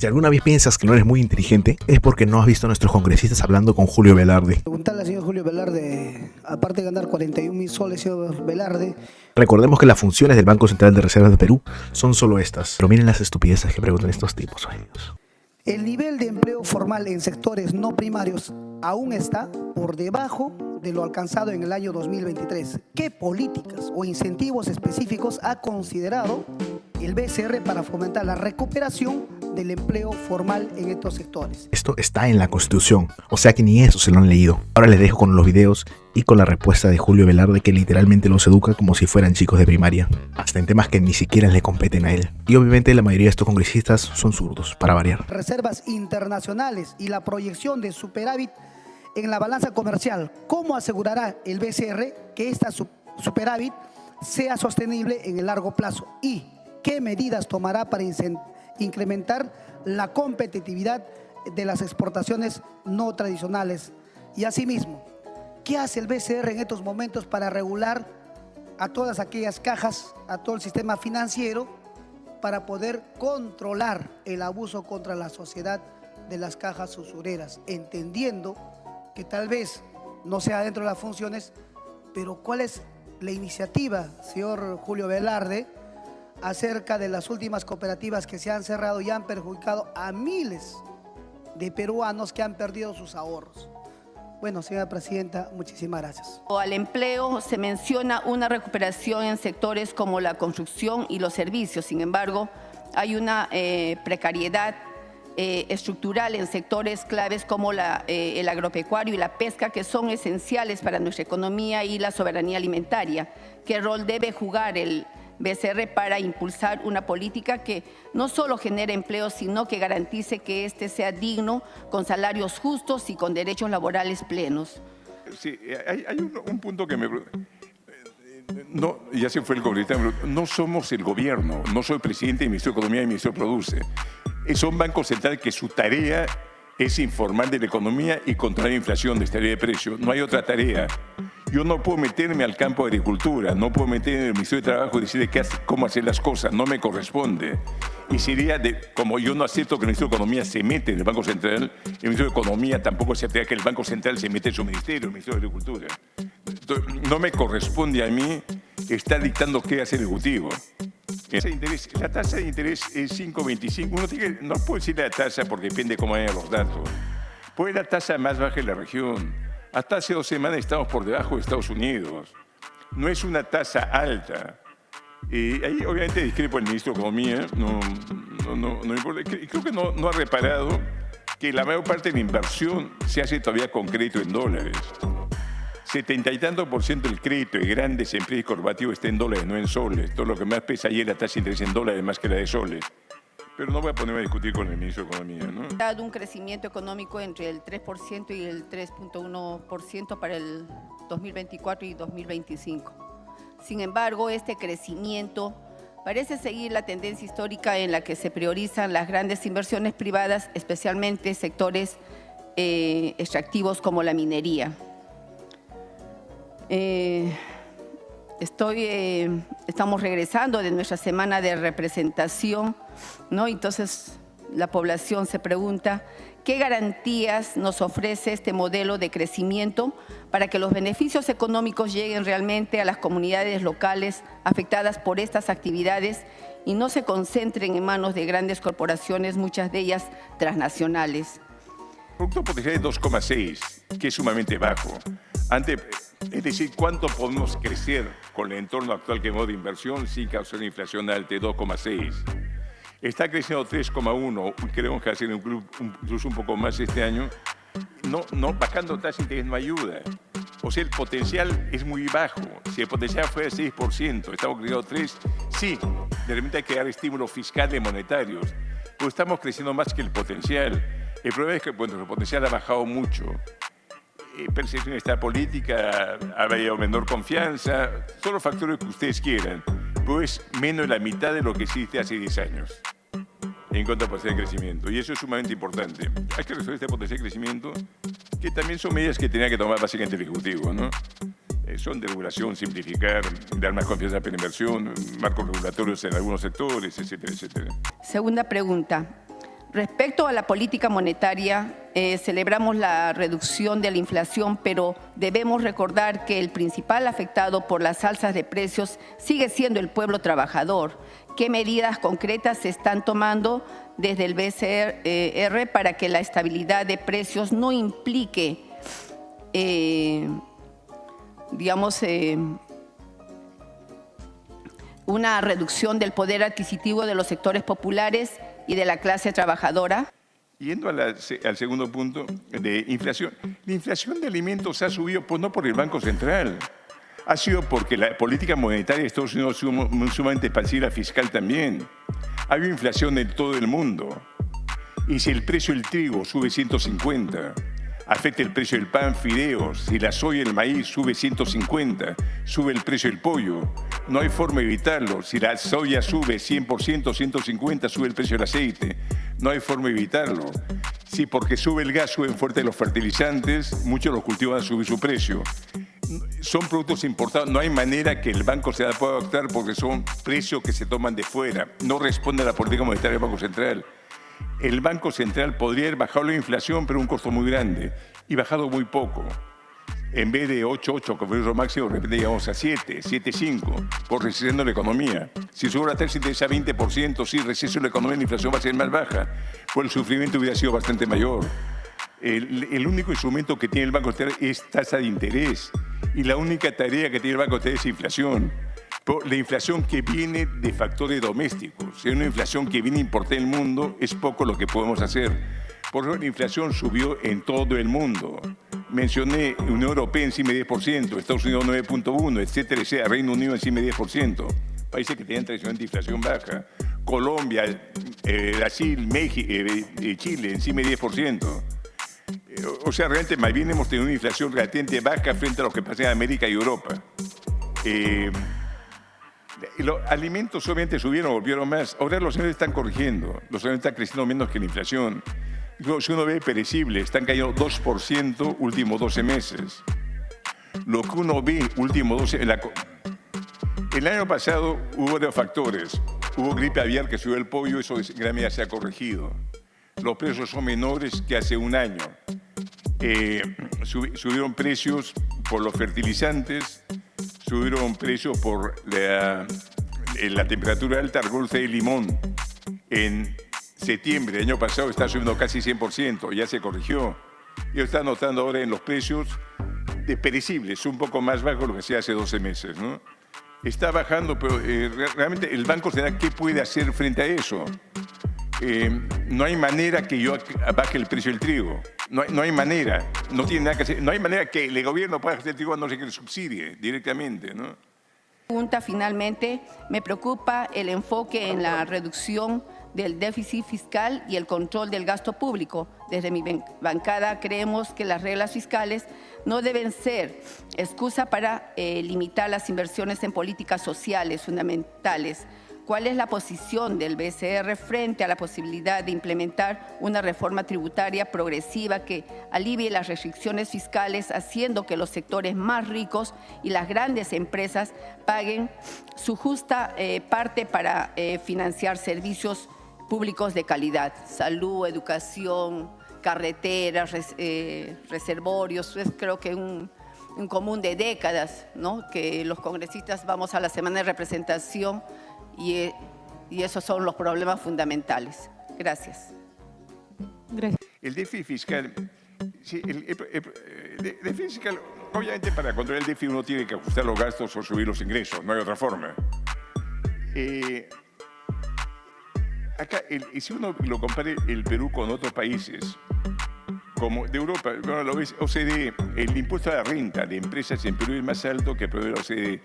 Si alguna vez piensas que no eres muy inteligente, es porque no has visto a nuestros congresistas hablando con Julio Velarde. Preguntarle al señor Julio Velarde, aparte de ganar 41.000 soles, señor Velarde. Recordemos que las funciones del Banco Central de Reservas de Perú son solo estas. Pero miren las estupideces que preguntan estos tipos. Ay, Dios. El nivel de empleo formal en sectores no primarios aún está por debajo de lo alcanzado en el año 2023. ¿Qué políticas o incentivos específicos ha considerado el BCR para fomentar la recuperación del empleo formal en estos sectores? Esto está en la Constitución, o sea que ni eso se lo han leído. Ahora les dejo con los videos y con la respuesta de Julio Velarde, que literalmente los educa como si fueran chicos de primaria, hasta en temas que ni siquiera le competen a él. Y obviamente la mayoría de estos congresistas son zurdos, para variar. Reservas internacionales y la proyección de superávit en la balanza comercial. ¿Cómo asegurará el BCR que esta superávit sea sostenible en el largo plazo? ¿Y qué medidas tomará para incrementar la competitividad de las exportaciones no tradicionales? Y asimismo, ¿qué hace el BCR en estos momentos para regular a todas aquellas cajas, a todo el sistema financiero, para poder controlar el abuso contra la sociedad de las cajas usureras, entendiendo que tal vez no sea dentro de las funciones, pero cuál es la iniciativa, señor Julio Velarde, acerca de las últimas cooperativas que se han cerrado y han perjudicado a miles de peruanos que han perdido sus ahorros? Bueno, señora presidenta, muchísimas gracias. Al empleo se menciona una recuperación en sectores como la construcción y los servicios. Sin embargo, hay una precariedad estructural en sectores claves como el agropecuario y la pesca, que son esenciales para nuestra economía y la soberanía alimentaria. ¿Qué rol debe jugar el BCR para impulsar una política que no solo genere empleo, sino que garantice que éste sea digno, con salarios justos y con derechos laborales plenos? Sí, hay un punto que me... No, ya se fue el congresista, no somos el gobierno, no soy presidente del Ministerio de Economía y el Ministerio Produce. Es un banco central que su tarea es informar de la economía y controlar la inflación, de estabilidad de precios. No hay otra tarea. Yo no puedo meterme al campo de agricultura, no puedo meterme en el Ministerio de Trabajo y decirle cómo hacer las cosas, no me corresponde. Y sería, como yo no acepto que el Ministerio de Economía se mete en el Banco Central, el Ministerio de Economía tampoco aceptaría que el Banco Central se mete en su ministerio, el Ministerio de Agricultura. Entonces, no me corresponde a mí estar dictando qué hace el Ejecutivo. La tasa de interés es 5,25. No puedo decir la tasa porque depende de cómo vayan los datos. Pues la tasa más baja de la región. Hasta hace 2 semanas estamos por debajo de Estados Unidos. No es una tasa alta. Ahí obviamente discrepo el ministro de Economía. No importa. Creo que no ha reparado que la mayor parte de la inversión se hace todavía con crédito en dólares. 70 y tanto % del crédito de grandes empresas y corporativos está en dólares, no en soles. Todo lo que más pesa ayer la tasa de interés en dólares más que la de soles. Pero no voy a ponerme a discutir con el ministro de Economía, ¿no? Ha dado un crecimiento económico entre el 3% y el 3,1% para el 2024 y 2025. Sin embargo, este crecimiento parece seguir la tendencia histórica en la que se priorizan las grandes inversiones privadas, especialmente sectores extractivos como la minería. Estamos regresando de nuestra semana de representación, ¿no? Entonces la población se pregunta qué garantías nos ofrece este modelo de crecimiento para que los beneficios económicos lleguen realmente a las comunidades locales afectadas por estas actividades y no se concentren en manos de grandes corporaciones, muchas de ellas transnacionales. El producto potencial es 2,6, que es sumamente bajo. Es decir, ¿cuánto podemos crecer con el entorno actual que hemos de inversión sin causar una inflación alta de 2,6? Está creciendo 3,1, creemos que va a ser incluso un poco más este año. Bajando tasa de interés no ayuda. O sea, el potencial es muy bajo. Si el potencial fuera 6%, estamos creciendo 3%, sí, de repente hay que dar estímulos fiscales y monetarios. Pero estamos creciendo más que el potencial. El problema es que el potencial ha bajado mucho. Percepción de esta política, ha habido menor confianza, son los factores que ustedes quieran, pero es menos de la mitad de lo que existe hace 10 años en cuanto a potencial de crecimiento. Y eso es sumamente importante. Hay que resolver este potencial de crecimiento, que también son medidas que tenía que tomar básicamente el Ejecutivo, ¿no? Son de regulación, simplificar, dar más confianza para la inversión, marcos regulatorios en algunos sectores, etcétera, etcétera. Segunda pregunta. Respecto a la política monetaria, celebramos la reducción de la inflación, pero debemos recordar que el principal afectado por las alzas de precios sigue siendo el pueblo trabajador. ¿Qué medidas concretas se están tomando desde el BCR para que la estabilidad de precios no implique, una reducción del poder adquisitivo de los sectores populares y de la clase trabajadora? Yendo al segundo punto de inflación. La inflación de alimentos ha subido no por el Banco Central. Ha sido porque la política monetaria de Estados Unidos es sumamente expansiva, fiscal también. Ha habido inflación en todo el mundo. Y si el precio del trigo sube 150, afecta el precio del pan, fideos. Si la soya y el maíz sube 150, sube el precio del pollo. No hay forma de evitarlo. Si la soya sube 100%, 150, sube el precio del aceite. No hay forma de evitarlo. Si porque sube el gas, suben fuerte los fertilizantes, muchos de los cultivos van a subir su precio. Son productos importados. No hay manera que el Banco Central pueda actuar porque son precios que se toman de fuera. No responde a la política monetaria del Banco Central. El Banco Central podría haber bajado la inflación, pero a un costo muy grande, y bajado muy poco. En vez de 8,8 como es lo máximo, de repente llegamos a 7, 7,5, por recesión de la economía. Si sube la tasa de interés a 20%, sí, receso de la economía, la inflación va a ser más baja, pues el sufrimiento hubiera sido bastante mayor. El único instrumento que tiene el Banco Central es tasa de interés, y la única tarea que tiene el Banco Central es inflación. La inflación que viene de factores domésticos, si hay una inflación que viene importada del mundo, es poco lo que podemos hacer. Por eso la inflación subió en todo el mundo. Mencioné Unión Europea encima de 10%, Estados Unidos 9.1%, etcétera, etcétera, Reino Unido encima de 10%. Países que tienen tradicionalmente inflación baja. Colombia, Brasil, México, Chile encima de 10%. O sea, realmente más bien hemos tenido una inflación relativamente baja frente a lo que pasa en América y Europa. Los alimentos obviamente subieron, volvieron más. Ahora los alimentos están corrigiendo. Los alimentos están creciendo menos que la inflación. Si uno ve perecibles, están cayendo 2% últimos 12 meses. Lo que uno ve últimos 12 meses... El año pasado hubo dos factores. Hubo gripe aviar que subió el pollo, eso en gran medida se ha corregido. Los precios son menores que hace un año. Subieron precios por los fertilizantes, subieron precios por la temperatura alta del dulce de limón. En septiembre del año pasado está subiendo casi 100%, ya se corrigió. Y está notando ahora en los precios de perecibles, un poco más bajo de lo que hacía hace 12 meses, ¿no? Está bajando, pero realmente el Banco Central, ¿qué puede hacer frente a eso? No hay manera que yo baje el precio del trigo. No hay manera. No tiene nada que hacer. No hay manera que el gobierno pueda hacer el trigo a no ser que le subsidie directamente, ¿no? Finalmente, me preocupa el enfoque en la reducción del déficit fiscal y el control del gasto público. Desde mi bancada creemos que las reglas fiscales no deben ser excusa para limitar las inversiones en políticas sociales fundamentales. ¿Cuál es la posición del BCR frente a la posibilidad de implementar una reforma tributaria progresiva que alivie las restricciones fiscales, haciendo que los sectores más ricos y las grandes empresas paguen su justa parte para financiar servicios públicos de calidad? Salud, educación, carreteras, reservorios. Es creo que un común de décadas, ¿no? Que los congresistas vamos a la semana de representación y esos son los problemas fundamentales. Gracias. Gracias. El déficit fiscal, sí, el déficit fiscal, obviamente para controlar el déficit uno tiene que ajustar los gastos o subir los ingresos, no hay otra forma. Acá, si uno lo compare el Perú con otros países, como de Europa, bueno, lo ves, OCDE, el impuesto a la renta de empresas en Perú es más alto que el Perú de la OCDE.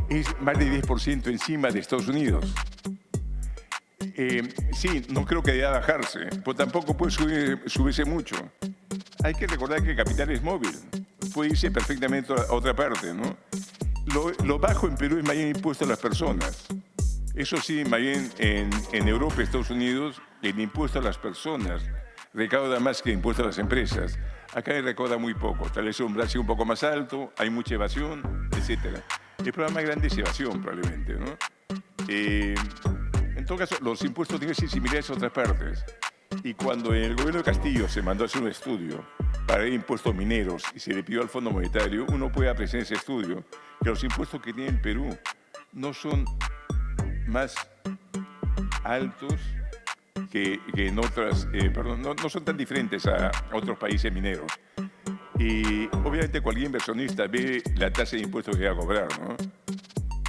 Es más de 10% encima de Estados Unidos. Sí, no creo que deba bajarse, pero tampoco puede subirse mucho. Hay que recordar que el capital es móvil, puede irse perfectamente a otra parte, ¿no? Lo bajo en Perú es más bien impuesto a las personas. Eso sí, más bien en Europa y Estados Unidos, el impuesto a las personas recauda más que el impuesto a las empresas. Acá recauda muy poco, tal vez un brazo un poco más alto, hay mucha evasión, etc. El problema más grande es evasión, probablemente, ¿no? En todo caso, los impuestos tienen que ser similares a otras partes. Y cuando en el gobierno de Castillo se mandó a hacer un estudio para el impuestos mineros y se le pidió al Fondo Monetario, uno puede apreciar en ese estudio que los impuestos que tiene el Perú no son más altos que en otras, no son tan diferentes a otros países mineros. Y obviamente cualquier inversionista ve la tasa de impuestos que va a cobrar, ¿no?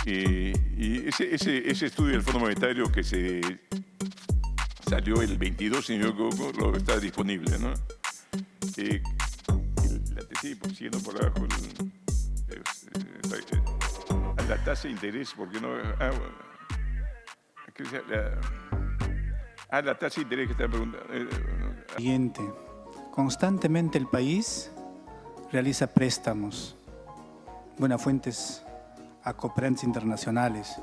Y ese estudio del Fondo Monetario que se salió el 22, si no me equivoco, lo está disponible, ¿no? Siguiendo por abajo, la tasa de interés, porque no... la tasa de interés que está preguntando. Siguiente. Constantemente el país realiza préstamos, buenas a cooperantes internacionales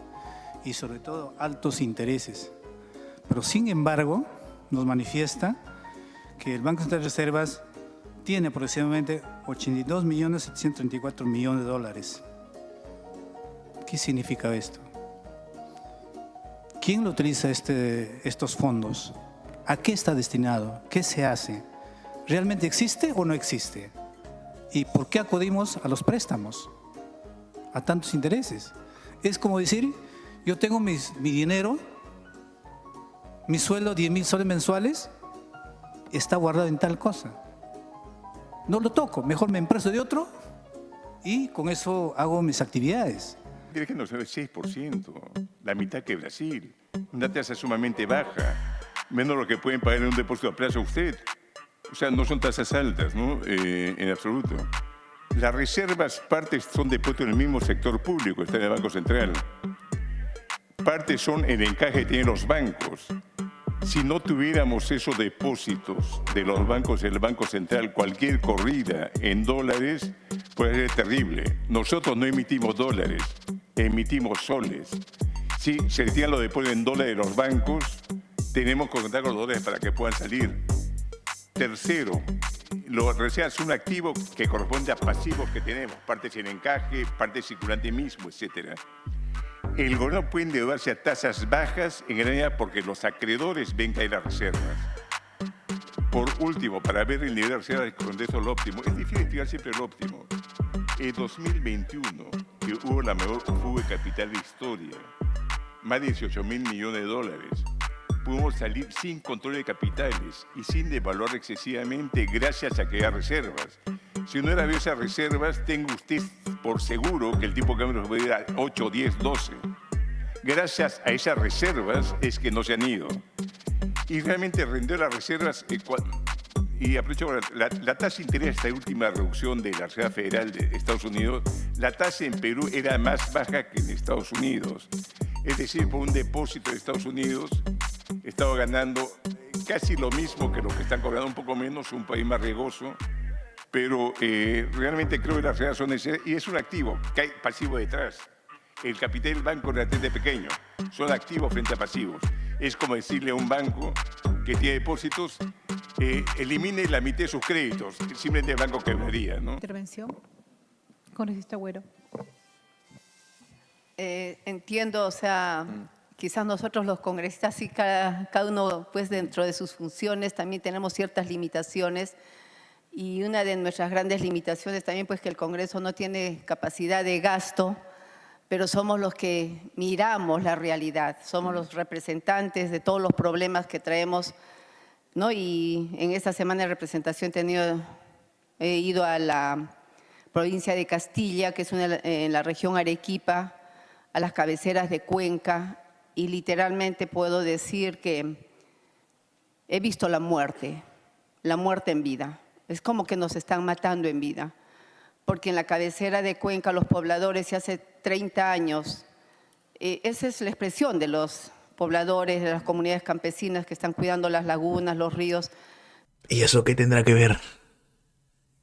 y sobre todo altos intereses. Pero sin embargo, nos manifiesta que el Banco Central de Reservas tiene aproximadamente 82.734 millones de dólares. ¿Qué significa esto? ¿Quién lo utiliza estos fondos? ¿A qué está destinado? ¿Qué se hace? ¿Realmente existe o no existe? ¿Y por qué acudimos a los préstamos? A tantos intereses. Es como decir, yo tengo mi dinero, mi sueldo, 10.000 soles mensuales, está guardado en tal cosa. No lo toco, mejor me empresto de otro y con eso hago mis actividades. Tiene que no ser el 6%, la mitad que Brasil. Una tasa sumamente baja, menos lo que pueden pagar en un depósito a plazo usted. O sea, no son tasas altas, ¿no? En absoluto. Las reservas, partes son depósitos en el mismo sector público, está en el Banco Central. Partes son el encaje que tienen los bancos. Si no tuviéramos esos depósitos de los bancos del Banco Central, cualquier corrida en dólares puede ser terrible. Nosotros no emitimos dólares, emitimos soles. Si se retiran los depósitos en dólares de los bancos, tenemos que contar con los dólares para que puedan salir. Tercero, los reservas son un activo que corresponde a pasivos que tenemos, partes en encaje, partes circulante mismo, etc. El gobierno puede endeudarse a tasas bajas en gran medida porque los acreedores ven caer las reservas. Por último, para ver el nivel de reservas con eso lo óptimo, es difícil estirar siempre lo óptimo. En 2021, que hubo la mejor fuga de capital de historia, más de 18.000 millones de dólares, pudimos salir sin control de capitales y sin devaluar excesivamente gracias a que hay reservas. Si no hubiera esas reservas, tenga usted por seguro que el tipo de cambio nos puede ir a 8, 10, 12. Gracias a esas reservas es que no se han ido. Y realmente rendió las reservas, y aprovecho la tasa de interés, esta última reducción de la Reserva Federal de Estados Unidos, la tasa en Perú era más baja que en Estados Unidos. Es decir, por un depósito de Estados Unidos, estaba ganando casi lo mismo que lo que están cobrando, un poco menos, un país más riesgoso. Pero realmente creo que las reservas son necesarias y es un activo que hay pasivo detrás. El capital del banco es relativamente pequeño, son activos frente a pasivos. Es como decirle a un banco que tiene depósitos, elimine la mitad de sus créditos, simplemente el banco quebraría, ¿no? Intervención. Congresista Agüero. Entiendo, o sea, quizás nosotros los congresistas, sí, cada uno pues dentro de sus funciones también tenemos ciertas limitaciones. Y una de nuestras grandes limitaciones también, pues que el Congreso no tiene capacidad de gasto, pero somos los que miramos la realidad, somos los representantes de todos los problemas que traemos, ¿no? Y en esta semana de representación he ido a la provincia de Castilla, que es en la región Arequipa, a las cabeceras de Cuenca, y literalmente puedo decir que he visto la muerte en vida. Es como que nos están matando en vida, porque en la cabecera de Cuenca los pobladores, y hace 30 años, esa es la expresión de los pobladores, de las comunidades campesinas que están cuidando las lagunas, los ríos. ¿Y eso qué tendrá que ver?